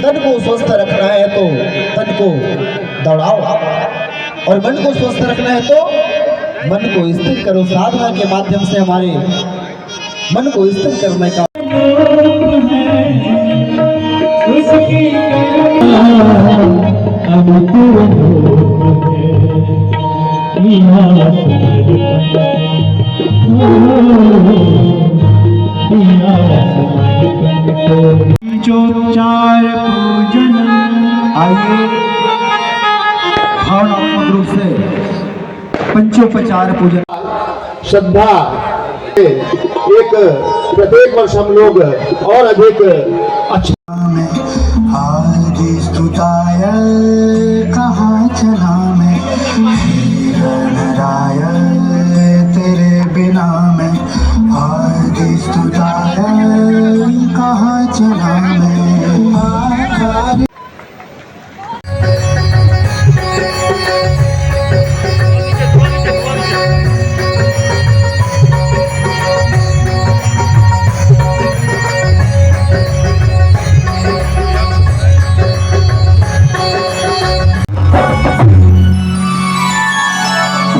तन को स्वस्थ रखना है तो तन को दौड़ाओ, और मन को स्वस्थ रखना है तो मन को स्थिर करो। साधना के माध्यम से हमारे मन को स्थिर करने का चार पूजन। आइए भावनात्मक रूप से पंचोपचार पूजन श्रद्धा एक प्रत्येक वर्ष हम लोग और अधिक अच्छा स्तुताय कहाँ चला मैं रणराय तेरे बिना मैं स्तुताय कहाँ चला मैं।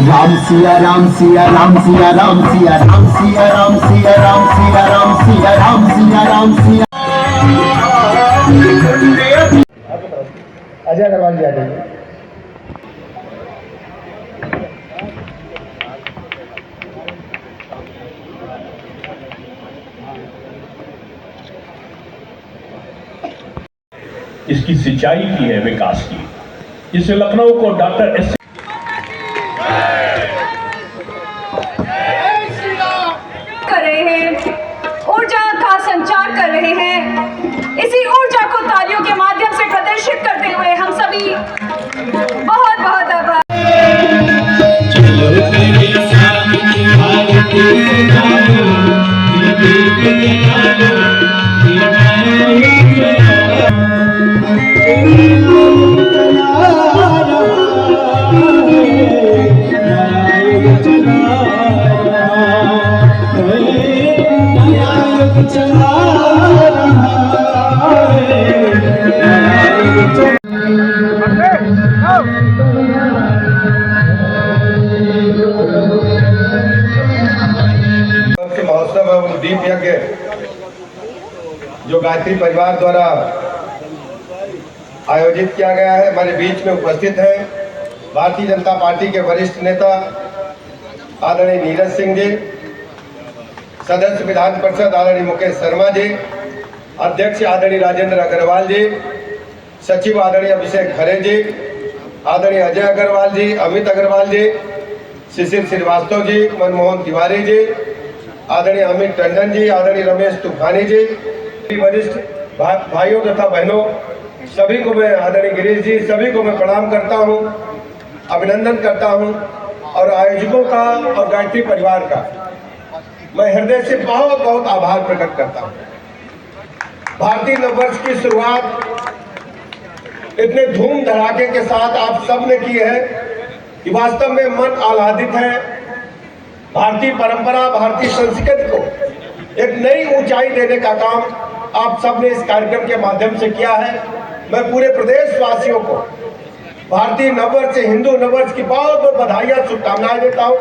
राम सिया राम सिया राम सिया राम सिया राम सिया राम सिया राम सिया राम सिया राम सिया राम सिया। अजय अग्रवाल जी आ जाइए। इसकी सिंचाई की है, विकास की। इसे लखनऊ को डॉक्टर एस कर रहे हैं, ऊर्जा का संचार कर रहे हैं। इसी ऊर्जा को तालियों के माध्यम से प्रदर्शित करते हुए हम सभी बहुत बहुत आभार। महोत्सव एवं दीप यज्ञ जो गायत्री परिवार द्वारा आयोजित किया गया है, हमारे बीच में उपस्थित हैं भारतीय जनता पार्टी के वरिष्ठ नेता आदरणीय नीरज सिंह जी, सदस्य विधान परिषद आदरणीय मुकेश शर्मा जी, अध्यक्ष आदरणीय राजेंद्र अग्रवाल जी, सचिव आदरणीय अभिषेक खरे जी, आदरणीय अजय अग्रवाल जी, अमित अग्रवाल जी, शिशिर श्रीवास्तव जी, मनमोहन तिवारी जी, आदरणीय अमित टंडन जी, आदरणीय रमेश तूफानी जी, वरिष्ठ भाइयों तथा बहनों, सभी को मैं आदरणीय गिरीश जी, सभी को मैं प्रणाम करता हूं, अभिनंदन करता हूं, और आयोजकों का और गायत्री परिवार का मैं हृदय से बहुत बहुत आभार प्रकट करता हूं। भारतीय नववर्ष की शुरुआत इतने धूम धड़ाके के साथ आप सब ने की है कि वास्तव में मन आह्लादित है। भारतीय परंपरा, भारतीय संस्कृति को एक नई ऊंचाई देने का काम आप सब ने इस कार्यक्रम के माध्यम से किया है। मैं पूरे प्रदेश वासियों को भारतीय नववर्ष, हिंदू नववर्ष की बहुत बहुत बधाइयां, शुभकामनाएं देता हूं।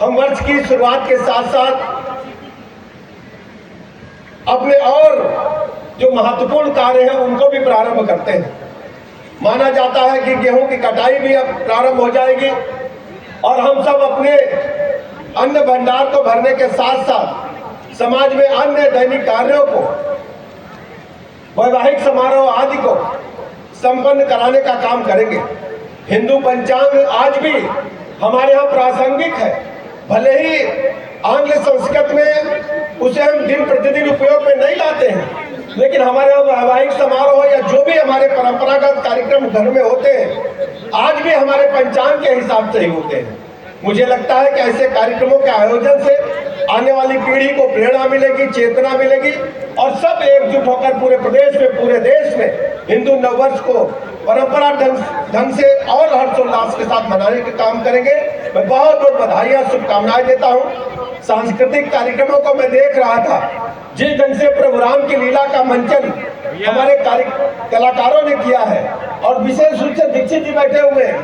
हम वर्ष की शुरुआत के साथ साथ अपने और जो महत्वपूर्ण कार्य हैं उनको भी प्रारंभ करते हैं। माना जाता है कि गेहूं की कटाई भी अब प्रारंभ हो जाएगी और हम सब अपने अन्न भंडार को भरने के साथ साथ समाज में अन्य दैनिक कार्यों को, वैवाहिक समारोह आदि को संपन्न कराने का काम करेंगे। हिंदू पंचांग आज भी हमारे यहाँ प्रासंगिक है, भले ही आंग्ल संस्कृत में उसे हम दिन प्रतिदिन उपयोग में नहीं लाते हैं, लेकिन हमारे यहाँ वैवाहिक समारोह या जो भी हमारे परंपरागत कार्यक्रम घर में होते हैं आज भी हमारे पंचांग के हिसाब से ही होते हैं। मुझे लगता है कि ऐसे कार्यक्रमों के आयोजन से आने वाली पीढ़ी को प्रेरणा मिलेगी, चेतना मिलेगी और सब एकजुट होकर पूरे प्रदेश में, पूरे देश में हिंदू नववर्ष को परंपरा ढंग से और हर्षोल्लास के साथ मनाने का काम करेंगे। मैं बहुत बहुत बधाई और शुभकामनाएं देता हूं। सांस्कृतिक कार्यक्रमों को मैं देख रहा था, जिस ढंग से प्रभु राम की लीला का मंचन हमारे कलाकारों ने किया है और विशेष रूप से दीक्षित जी बैठे हुए हैं।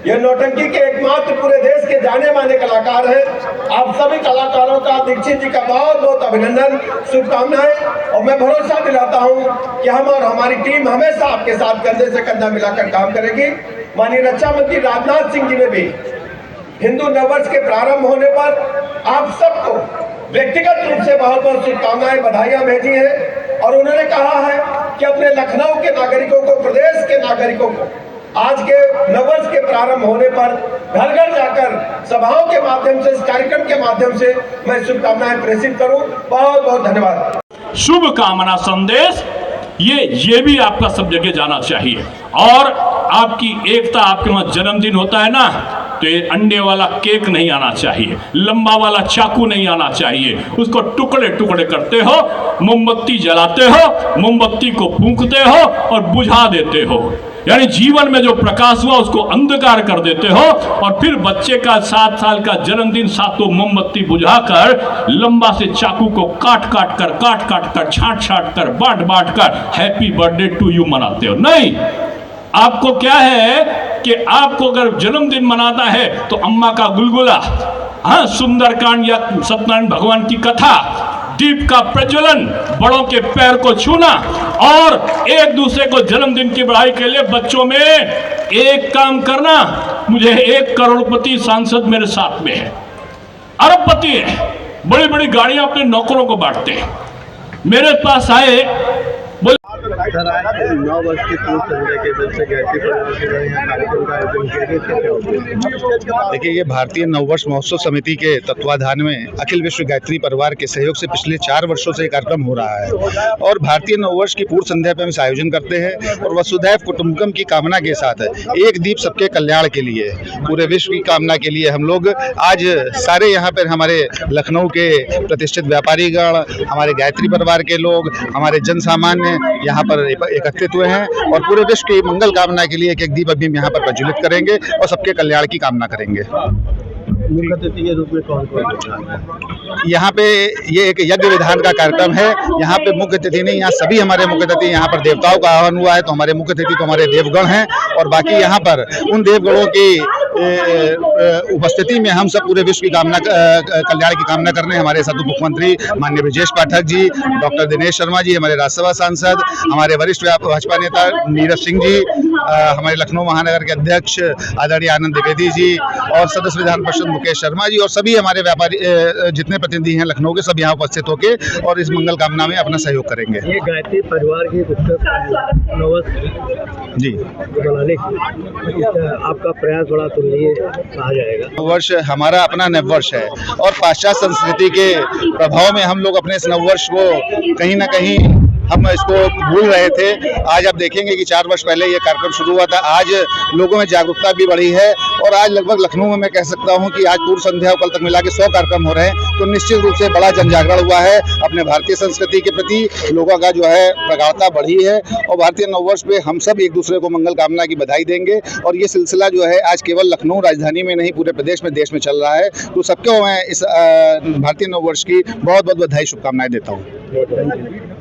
ये नौटंकी के एकमात्र पूरे देश के जाने माने कलाकार हैं। आप सभी कलाकारों का, दीक्षित जी का बहुत बहुत अभिनंदन, शुभकामनाएं और मैं भरोसा दिलाता हूं कि हम और हमारी टीम हमेशा आपके साथ कंधे से कंधा मिलाकर काम करेगी। माननीय रक्षा मंत्री राजनाथ सिंह जी ने भी हिंदू नववर्ष के प्रारंभ होने पर आप सबको व्यक्तिगत रूप से बहुत बहुत शुभकामनाएं, बधाइयां भेजी हैं और उन्होंने कहा है कि अपने लखनऊ के नागरिकों को, प्रदेश के नागरिकों को आज के नववर्ष के प्रारंभ होने पर घर घर जाकर सभाओं के माध्यम से, इस कार्यक्रम के माध्यम से मैं शुभकामनाएं प्रेषित करूं। बहुत बहुत धन्यवाद। शुभकामना संदेश ये भी आपका सब जगह जाना चाहिए। और आपकी एकता, आपके वहां जन्मदिन होता है ना, तो ये अंडे वाला केक नहीं आना चाहिए, लंबा वाला चाकू नहीं आना चाहिए। उसको टुकड़े टुकड़े करते हो, मोमबत्ती जलाते हो, मोमबत्ती को फूंकते हो और बुझा देते हो, यानी जीवन में जो प्रकाश हुआ उसको अंधकार कर देते हो। और फिर बच्चे का 7 साल का जन्मदिन सातों मोमबत्ती बुझाकर लंबा से चाकू को काट काट कर, छांट कर, बांट कर हैप्पी बर्थडे टू यू मनाते हो। नहीं, आपको क्या है कि आपको अगर जन्मदिन मनाना है तो अम्मा का गुलगुला, हाँ, सुंदरकांड या सत्यनारायण भगवान की कथा, दीप का प्रज्वलन, बड़ों के पैर को छूना और एक दूसरे को जन्मदिन की बधाई के लिए बच्चों में एक काम करना। मुझे 1 करोड़पति सांसद मेरे साथ में है, अरबपति है, बड़ी बड़ी गाड़ियां अपने नौकरों को बांटते हैं। मेरे पास आए, बोले नौ वर्ष की पूर्व संध्या के दिन से गायत्री परिवार के द्वारा यहाँ कार्यक्रम का आयोजन किया गया। देखिए, ये भारतीय नववर्ष महोत्सव समिति के तत्वाधान में अखिल विश्व गायत्री परिवार के सहयोग से पिछले 4 वर्षों से ये कार्यक्रम हो रहा है और भारतीय नववर्ष की पूर्व संध्या पे हम इस आयोजन करते हैं और वसुधैव कुटुंबकम की कामना के साथ एक दीप सबके कल्याण के लिए, पूरे विश्व की कामना के लिए हम लोग आज सारे यहाँ पर हमारे लखनऊ के प्रतिष्ठित व्यापारीगण, हमारे गायत्री परिवार के लोग, हमारे जन सामान्य यहाँ पर एकत्रित हुए हैं और पूरे विश्व की मंगल कामना के लिए एक दीप अभी हम यहाँ पर प्रज्वलित करेंगे और सबके कल्याण की कामना करेंगे। मुख्य अतिथि के रूप में कौन यहाँ पे ये एक यज्ञ विधान का कार्यक्रम है। यहाँ पे मुख्य अतिथि नहीं, यहाँ सभी हमारे मुख्य अतिथि, यहाँ पर देवताओं का आह्वान हुआ है तो हमारे मुख्य अतिथि तो हमारे देवगण हैं और बाकी यहाँ पर उन देवगणों की उपस्थिति में हम सब पूरे विश्व की कामना, कल्याण की कामना करने हमारे साथ मुख्यमंत्री माननीय ब्रजेश पाठक जी, डॉक्टर दिनेश शर्मा जी, हमारे राज्यसभा सांसद, हमारे वरिष्ठ भाजपा नेता नीरज सिंह जी, हमारे लखनऊ महानगर के अध्यक्ष आदरणीय आनंद द्विवेदी जी और सदस्य विधान परिषद मुकेश शर्मा जी और सभी हमारे व्यापारी जितने प्रतिनिधि हैं लखनऊ के, सब यहाँ उपस्थित होकर और इस मंगल कामना में अपना सहयोग करेंगे। ये गायत्री परिवार की जी बनाने की आपका प्रयास बड़ा तुलनीय कहा जाएगा। नववर्ष हमारा अपना नववर्ष है और पाश्चात्य संस्कृति के प्रभाव में हम लोग अपने इस नववर्ष को कहीं ना कहीं हम इसको भूल रहे थे। आज आप देखेंगे कि 4 वर्ष पहले ये कार्यक्रम शुरू हुआ था, आज लोगों में जागरूकता भी बढ़ी है और आज लगभग लखनऊ में मैं कह सकता हूं कि आज पूर्व संध्या कल तक मिला के 100 कार्यक्रम हो रहे हैं, तो निश्चित रूप से बड़ा जन जागरण हुआ है। अपने भारतीय संस्कृति के प्रति लोगों का जो है प्रगाढ़ता बढ़ी है और भारतीय नववर्ष पे हम सब एक दूसरे को मंगल कामना की बधाई देंगे और ये सिलसिला जो है आज केवल लखनऊ राजधानी में नहीं पूरे प्रदेश में, देश में चल रहा है। तो सबको मैं इस भारतीय नववर्ष की बहुत बहुत बधाई, शुभकामनाएं देता हूँ।